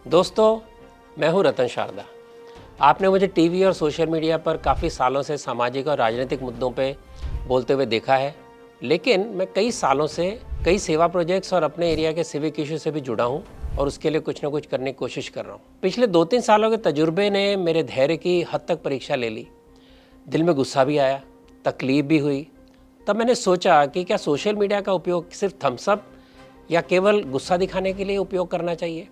दोस्तों, मैं हूं रतन शारदा। आपने मुझे टीवी और सोशल मीडिया पर काफ़ी सालों से सामाजिक और राजनीतिक मुद्दों पे बोलते हुए देखा है, लेकिन मैं कई सालों से कई सेवा प्रोजेक्ट्स और अपने एरिया के सिविक इशू से भी जुड़ा हूं और उसके लिए कुछ ना कुछ करने की कोशिश कर रहा हूं। पिछले 2-3 सालों के तजुर्बे ने मेरे धैर्य की हद तक परीक्षा ले ली। दिल में गुस्सा भी आया, तकलीफ भी हुई। तब मैंने सोचा कि क्या सोशल मीडिया का उपयोग सिर्फ थम्स अप या केवल गुस्सा दिखाने के लिए उपयोग करना चाहिए,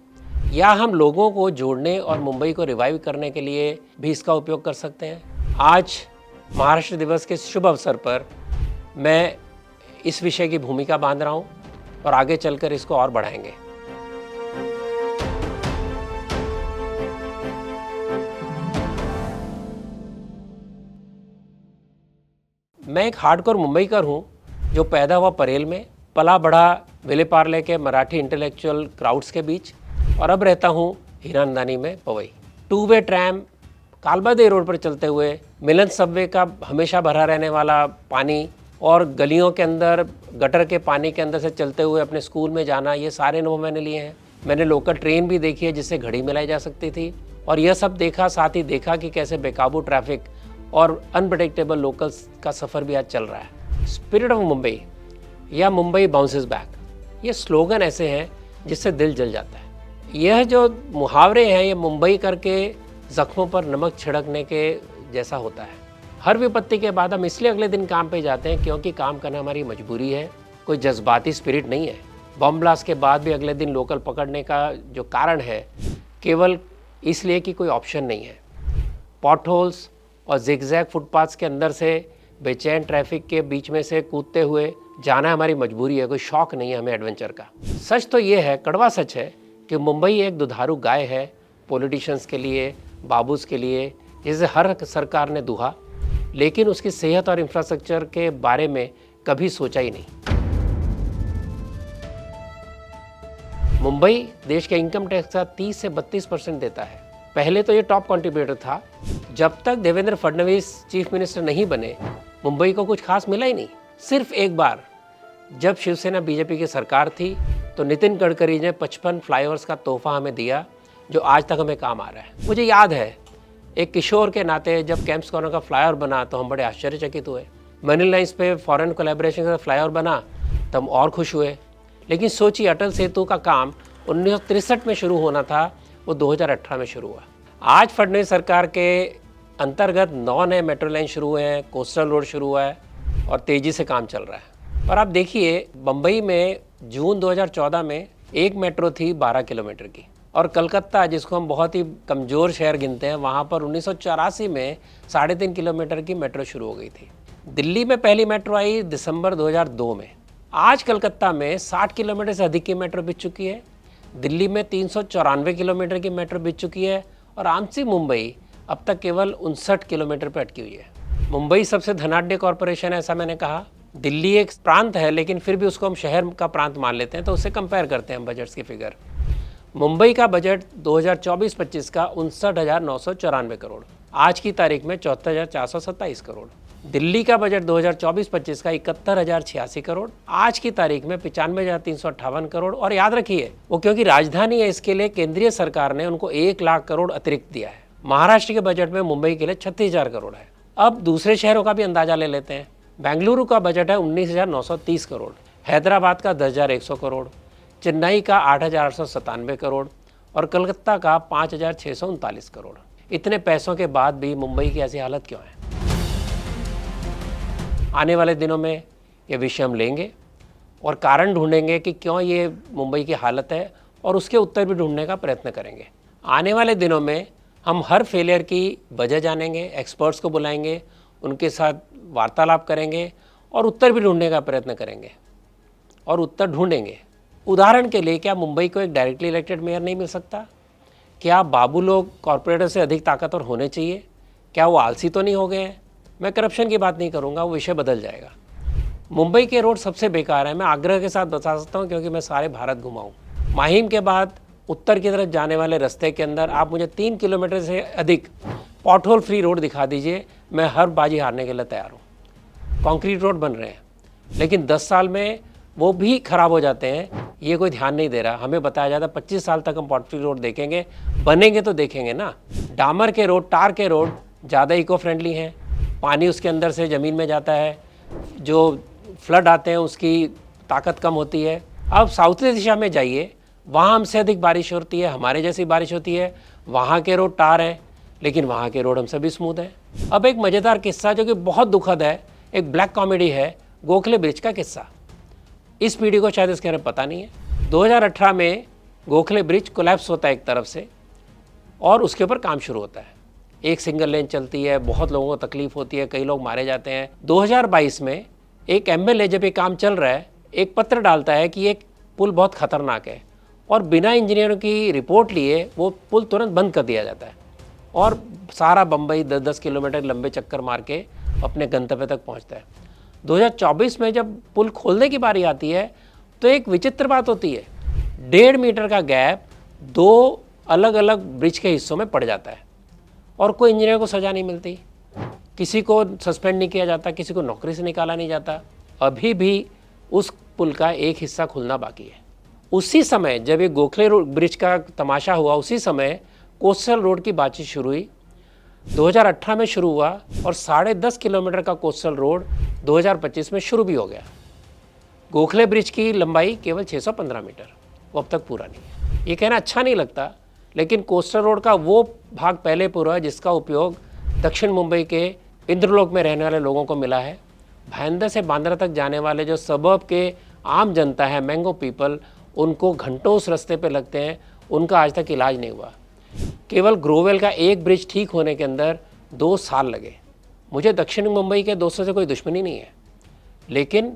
या हम लोगों को जोड़ने और मुंबई को रिवाइव करने के लिए भी इसका उपयोग कर सकते हैं। आज महाराष्ट्र दिवस के शुभ अवसर पर मैं इस विषय की भूमिका बांध रहा हूं और आगे चलकर इसको और बढ़ाएंगे। मैं एक हार्डकोर मुंबईकर हूं जो पैदा हुआ परेल में, पला बढ़ा विलेपार्ले के मराठी इंटेलेक्चुअल क्राउड्स के बीच और अब रहता हूँ हीरानंदानी में पवई। 2 वे ट्रैम, कालबादेवी रोड पर चलते हुए, मिलन सबवे का हमेशा भरा रहने वाला पानी और गलियों के अंदर गटर के पानी के अंदर से चलते हुए अपने स्कूल में जाना, ये सारे अनुभव मैंने लिए हैं। मैंने लोकल ट्रेन भी देखी है जिससे घड़ी मिलाई जा सकती थी, और यह सब देखा, साथ ही देखा कि कैसे बेकाबू ट्रैफिक और अनप्रेडिक्टेबल लोकल्स का सफ़र भी आज चल रहा है। स्पिरिट ऑफ मुंबई या मुंबई बाउंसेस बैक, ये स्लोगन ऐसे हैं जिससे दिल जल जाता है। यह जो मुहावरे हैं, ये मुंबई करके ज़ख्मों पर नमक छिड़कने के जैसा होता है। हर विपत्ति के बाद हम इसलिए अगले दिन काम पे जाते हैं क्योंकि काम करना हमारी मजबूरी है, कोई जज्बाती स्पिरिट नहीं है। बम ब्लास्ट के बाद भी अगले दिन लोकल पकड़ने का जो कारण है, केवल इसलिए कि कोई ऑप्शन नहीं है। पॉट होल्स और जिगजैग फुटपाथ्स के अंदर से बेचैन ट्रैफिक के बीच में से कूदते हुए जाना हमारी मजबूरी है, कोई शौक नहीं है हमें एडवेंचर का। सच तो ये है, कड़वा सच है, कि मुंबई एक दुधारू गाय है पॉलिटिशियंस के लिए, बाबूस के लिए, जिसे हर सरकार ने दुहा, लेकिन उसकी सेहत और इंफ्रास्ट्रक्चर के बारे में कभी सोचा ही नहीं। मुंबई देश के इनकम टैक्स का 30 से 32% देता है। पहले तो ये टॉप कंट्रीब्यूटर था। जब तक देवेंद्र फडणवीस चीफ मिनिस्टर नहीं बने, मुंबई को कुछ खास मिला ही नहीं। सिर्फ एक बार जब शिवसेना बीजेपी की सरकार थी तो नितिन गडकरी ने 55 फ्लाईओवर्स का तोहफा हमें दिया, जो आज तक हमें काम आ रहा है। मुझे याद है, एक किशोर के नाते जब कैंप्स कॉर्नर का फ्लाईओवर बना तो हम बड़े आश्चर्यचकित हुए। मनी लाइन्स पे फॉरेन कोलैबोरेशन का फ्लाईओवर बना तो हम और खुश हुए। लेकिन सोचिए, अटल सेतु का काम 1963 में शुरू होना था, वो 2018 में शुरू हुआ। आज फडणवीस सरकार के अंतर्गत 9 नए मेट्रो लाइन शुरू हुए हैं, कोस्टल रोड शुरू हुआ है और तेज़ी से काम चल रहा है। और आप देखिए, बम्बई में जून 2014 में एक मेट्रो थी 12 किलोमीटर की, और कलकत्ता, जिसको हम बहुत ही कमज़ोर शहर गिनते हैं, वहाँ पर 1984 में 3.5 किलोमीटर की मेट्रो शुरू हो गई थी। दिल्ली में पहली मेट्रो आई दिसंबर 2002 में। आज कलकत्ता में 60 किलोमीटर से अधिक की मेट्रो बिक चुकी है, दिल्ली में 394 किलोमीटर की मेट्रो बिक चुकी है, और आमची मुंबई अब तक केवल 59 किलोमीटर पर अटकी हुई है। मुंबई सबसे धनाढ्य कॉरपोरेशन है, ऐसा मैंने कहा। दिल्ली एक प्रांत है, लेकिन फिर भी उसको हम शहर का प्रांत मान लेते हैं, तो उससे कंपेयर करते हैं हम बजट्स की फिगर। मुंबई का बजट 2024-25 का 59,994 करोड़, आज की तारीख में 74,427 करोड़। दिल्ली का बजट 2024-25 का 71,086 करोड़, आज की तारीख में 95,358 करोड़। और याद रखिए, वो क्योंकि राजधानी है, इसके लिए केंद्रीय सरकार ने उनको 1 लाख करोड़ अतिरिक्त दिया है। महाराष्ट्र के बजट में मुंबई के लिए 36,000 करोड़ है। अब दूसरे शहरों का भी अंदाजा ले लेते हैं। बेंगलुरु का बजट है 19,930 करोड़, हैदराबाद का 10,100 करोड़, चेन्नई का 8,897 करोड़ और कलकत्ता का 5,639 करोड़। इतने पैसों के बाद भी मुंबई की ऐसी हालत क्यों है? आने वाले दिनों में ये विषय हम लेंगे और कारण ढूंढेंगे कि क्यों ये मुंबई की हालत है, और उसके उत्तर भी ढूंढने का प्रयत्न करेंगे। आने वाले दिनों में हम हर फेलियर की वजह जानेंगे, एक्सपर्ट्स को बुलाएंगे, उनके साथ वार्तालाप करेंगे और उत्तर भी ढूंढने का प्रयत्न करेंगे और उत्तर ढूंढेंगे। उदाहरण के लिए, क्या मुंबई को एक डायरेक्टली इलेक्टेड मेयर नहीं मिल सकता? क्या बाबू लोग कॉरपोरेटर से अधिक ताकतवर होने चाहिए? क्या वो आलसी तो नहीं हो गए हैं? मैं करप्शन की बात नहीं करूँगा, वो विषय बदल जाएगा। मुंबई के रोड सबसे बेकार है, मैं आग्रह के साथ बता सकता हूँ, क्योंकि मैं सारे भारत घुमा हूँ। माहिम के बाद उत्तर की तरफ जाने वाले रास्ते के अंदर आप मुझे 3 किलोमीटर से अधिक पॉटहोल फ्री रोड दिखा दीजिए, मैं हर बाजी हारने के लिए तैयार हूँ। कंक्रीट रोड बन रहे हैं, लेकिन 10 साल में वो भी ख़राब हो जाते हैं, ये कोई ध्यान नहीं दे रहा। हमें बताया जाता है 25 साल तक हम पॉटरी रोड देखेंगे, बनेंगे तो देखेंगे ना। डामर के रोड, टार के रोड ज़्यादा इको फ्रेंडली हैं, पानी उसके अंदर से ज़मीन में जाता है, जो फ्लड आते हैं उसकी ताकत कम होती है। अब साउथी दिशा में जाइए, वहाँ हमसे अधिक बारिश होती है, हमारे जैसी बारिश होती है, वहाँ के रोड टार हैं, लेकिन वहाँ के रोड हमसे भी स्मूथ हैं। अब एक मज़ेदार किस्सा जो कि बहुत दुखद है, एक ब्लैक कॉमेडी है, गोखले ब्रिज का किस्सा। इस पीढ़ी को शायद इसके बारे में पता नहीं है। 2018 में गोखले ब्रिज कोलैप्स होता है एक तरफ से, और उसके ऊपर काम शुरू होता है। एक सिंगल लेन चलती है, बहुत लोगों को तकलीफ होती है, कई लोग मारे जाते हैं। 2022 में एक एमएलए जब ये काम चल रहा है, एक पत्र डालता है कि एक पुल बहुत खतरनाक है, और बिना इंजीनियरों की रिपोर्ट लिए वो पुल तुरंत बंद कर दिया जाता है, और सारा बम्बई 10-10 किलोमीटर लंबे चक्कर मार के अपने गंतव्य तक पहुंचता है। 2024 में जब पुल खोलने की बारी आती है तो एक विचित्र बात होती है, 1.5 मीटर का गैप 2 अलग अलग ब्रिज के हिस्सों में पड़ जाता है, और कोई इंजीनियर को सज़ा नहीं मिलती, किसी को सस्पेंड नहीं किया जाता, किसी को नौकरी से निकाला नहीं जाता। अभी भी उस पुल का एक हिस्सा खुलना बाकी है। उसी समय जब ये गोखले ब्रिज का तमाशा हुआ, उसी समय कोस्टल रोड की बातचीत शुरू हुई। 2018 में शुरू हुआ, और 10.5 किलोमीटर का कोस्टल रोड 2025 में शुरू भी हो गया। गोखले ब्रिज की लंबाई केवल 615 मीटर, वो अब तक पूरा नहीं है। ये कहना अच्छा नहीं लगता, लेकिन कोस्टल रोड का वो भाग पहले पूरा है जिसका उपयोग दक्षिण मुंबई के इंद्रलोक में रहने वाले लोगों को मिला है। भाईंदर से बांद्रा तक जाने वाले जो सबब के आम जनता है, मैंगो पीपल, उनको घंटों उस रास्ते पे लगते हैं, उनका आज तक इलाज नहीं हुआ। केवल ग्रोवेल का एक ब्रिज ठीक होने के अंदर 2 साल लगे। मुझे दक्षिण मुंबई के दोस्तों से कोई दुश्मनी नहीं है, लेकिन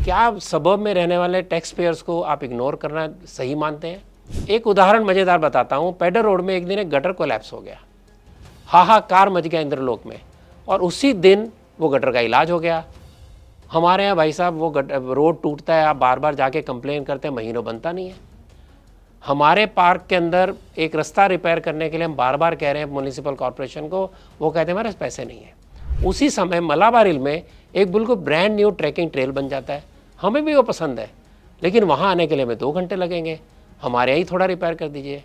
क्या सबब में रहने वाले टैक्स पेयर्स को आप इग्नोर करना सही मानते हैं? एक उदाहरण मज़ेदार बताता हूँ। पेडर रोड में एक दिन एक गटर कोलैप्स हो गया, हाहाकार मच गया इंद्रलोक में, और उसी दिन वो गटर का इलाज हो गया। हमारे यहाँ भाई साहब वो रोड टूटता है, आप बार बार जाके कंप्लेन करते हैं, महीनों बनता नहीं है। हमारे पार्क के अंदर एक रास्ता रिपेयर करने के लिए हम बार बार कह रहे हैं म्यूनिसिपल कॉर्पोरेशन को, वो कहते हैं हमारे पास पैसे नहीं है। उसी समय मलाबार हिल में एक बिल्कुल ब्रांड न्यू ट्रैकिंग ट्रेल बन जाता है, हमें भी वो पसंद है, लेकिन वहाँ आने के लिए हमें 2 घंटे लगेंगे। हमारे यहाँ ही थोड़ा रिपेयर कर दीजिए।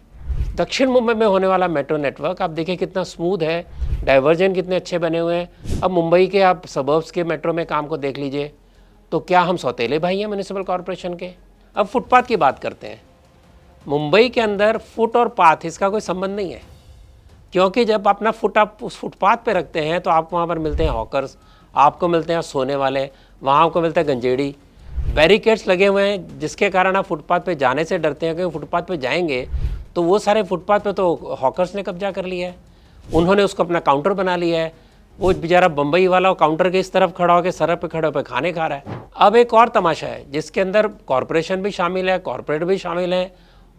दक्षिण मुंबई में होने वाला मेट्रो नेटवर्क आप देखिए कितना स्मूथ है, डाइवर्जन कितने अच्छे बने हुए हैं। अब मुंबई के आप सबर्ब्स के मेट्रो में काम को देख लीजिए, तो क्या हम सौतेले भाई हैं म्यूनिसिपल कॉर्पोरेशन के? अब फुटपाथ की बात करते हैं। मुंबई के अंदर फुट और पाथ इसका कोई संबंध नहीं है, क्योंकि जब अपना फुट आप उस फुटपाथ पे रखते हैं तो आपको वहाँ पर मिलते हैं हॉकर्स, आपको मिलते हैं सोने वाले, वहाँ आपको मिलता है गंजेड़ी। बैरिकेड्स लगे हुए हैं जिसके कारण आप फुटपाथ पे जाने से डरते हैं, क्योंकि फुटपाथ पे जाएंगे तो वो सारे फुटपाथ पे तो हॉकर्स ने कब्जा कर लिया है, उन्होंने उसको अपना काउंटर बना लिया है। वो बेचारा बम्बई वाला काउंटर के इस तरफ खड़ा होकर सड़क पे खड़े होकर खाने खा रहा है। अब एक और तमाशा है जिसके अंदर कॉरपोरेशन भी शामिल है, कॉरपोरेट भी शामिल है।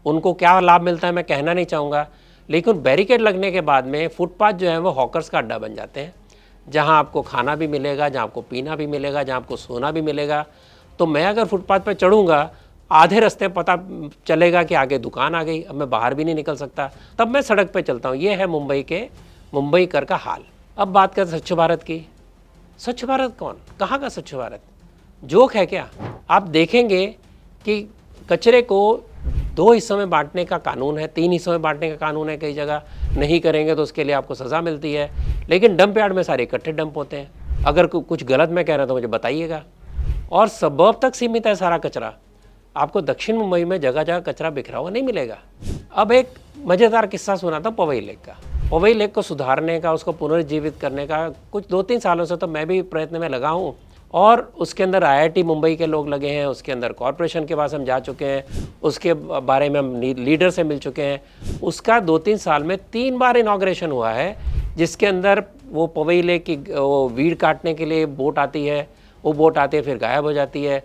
उनको क्या लाभ मिलता है मैं कहना नहीं चाहूँगा, लेकिन बैरिकेड लगने के बाद में फुटपाथ जो है वो हॉकर्स का अड्डा बन जाते हैं, जहाँ आपको खाना भी मिलेगा, जहाँ आपको पीना भी मिलेगा, जहाँ आपको सोना भी मिलेगा। तो मैं अगर फुटपाथ पर चढ़ूँगा, आधे रास्ते पता चलेगा कि आगे दुकान आ गई, अब मैं बाहर भी नहीं निकल सकता, तब मैं सड़क पे चलता हूँ। ये है मुंबई कर का हाल। अब बात करें स्वच्छ भारत की। स्वच्छ भारत कौन, कहाँ का स्वच्छ भारत? जोक है क्या? आप देखेंगे कि कचरे को 2 हिस्सों में बांटने का कानून है, 3 हिस्सों में बांटने का कानून है, कई जगह नहीं करेंगे तो उसके लिए आपको सज़ा मिलती है, लेकिन डंप यार्ड में सारे इकट्ठे डंप होते हैं। अगर कुछ गलत मैं कह रहा हूँ तो मुझे बताइएगा। और सबब तक सीमित है सारा कचरा, आपको दक्षिण मुंबई में जगह जगह कचरा बिखरा हुआ नहीं मिलेगा। अब एक मज़ेदार किस्सा सुना था पवई लेक का। पवई लेक को सुधारने का, उसको पुनर्जीवित करने का कुछ 2-3 सालों से तो मैं भी प्रयत्न में लगा हूँ, और उसके अंदर IIT मुंबई के लोग लगे हैं, उसके अंदर कॉरपोरेशन के पास हम जा चुके हैं, उसके बारे में हम लीडर से मिल चुके हैं। उसका 2-3 साल में 3 बार इनॉग्रेशन हुआ है, जिसके अंदर वो पवई लेक की वो वीड काटने के लिए बोट आती है, वो बोट आती है फिर गायब हो जाती है।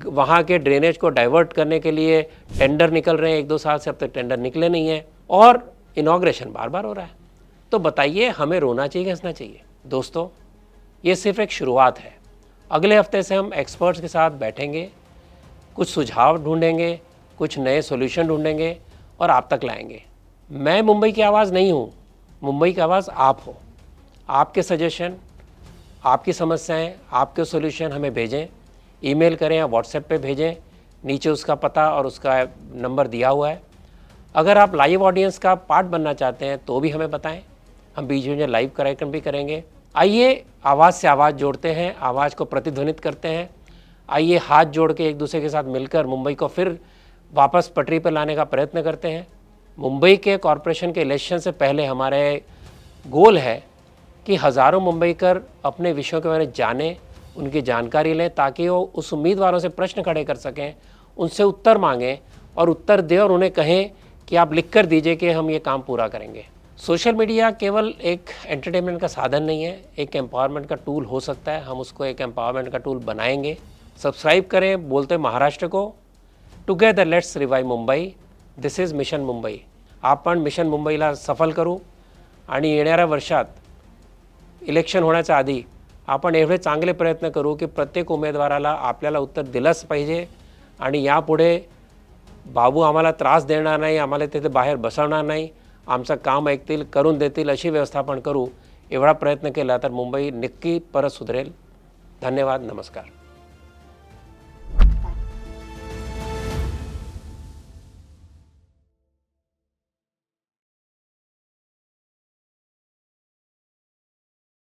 वहाँ के ड्रेनेज को डाइवर्ट करने के लिए टेंडर निकल रहे हैं, 1-2 साल से, अब तक टेंडर निकले नहीं हैं, और इनॉग्रेशन बार बार हो रहा है। तो बताइए हमें रोना चाहिए कि हंसना चाहिए? दोस्तों, ये सिर्फ एक शुरुआत है। अगले हफ्ते से हम एक्सपर्ट्स के साथ बैठेंगे, कुछ सुझाव ढूंढेंगे, कुछ नए सॉल्यूशन ढूंढेंगे और आप तक लाएंगे। मैं मुंबई की आवाज़ नहीं हूँ, मुंबई की आवाज़ आप हो। आपके सजेशन, आपकी समस्याएं, आपके सॉल्यूशन हमें भेजें ईमेल करें या व्हाट्सएप पे भेजें, नीचे उसका पता और उसका नंबर दिया हुआ है। अगर आप लाइव ऑडियंस का पार्ट बनना चाहते हैं तो भी हमें बताएं, हम बीच में लाइव कार्यक्रम भी करेंगे। आइए आवाज़ से आवाज़ जोड़ते हैं, आवाज़ को प्रतिध्वनित करते हैं। आइए हाथ जोड़ के एक दूसरे के साथ मिलकर मुंबई को फिर वापस पटरी पर लाने का प्रयत्न करते हैं। मुंबई के कॉरपोरेशन के इलेक्शन से पहले हमारे गोल है कि हज़ारों मुंबईकर अपने विषयों के बारे में जानें, उनकी जानकारी लें, ताकि वो उस उम्मीदवारों से प्रश्न खड़े कर सकें, उनसे उत्तर मांगें और उत्तर दें और उन्हें कहें कि आप लिख कर दीजिए कि हम ये काम पूरा करेंगे। सोशल मीडिया केवल एक एंटरटेनमेंट का साधन नहीं है, एक एम्पावरमेंट का टूल हो सकता है। हम उसको एक एम्पावरमेंट का टूल बनाएंगे। सब्सक्राइब करें बोलते महाराष्ट्र को। Together let's revive Mumbai. This is mission Mumbai. आपण मिशन मुंबईला सफल करू आणि येणाऱ्या वर्षात इलेक्शन होण्याच्या आधी आपण एवढे चांगले प्रयत्न करू की प्रत्येक उमेदवाराला आपल्याला उत्तर दिलंच पाहिजे आणि यापुढे बाबू आम्हाला त्रास देणार नाही, आम्हाला तिथे बाहेर बसवणार नाही, आमचं काम ऐकतील, करून देतील अशी व्यवस्थापन करू. एवढा प्रयत्न केला तर मुंबई नक्की परत सुधरेल. धन्यवाद. नमस्कार.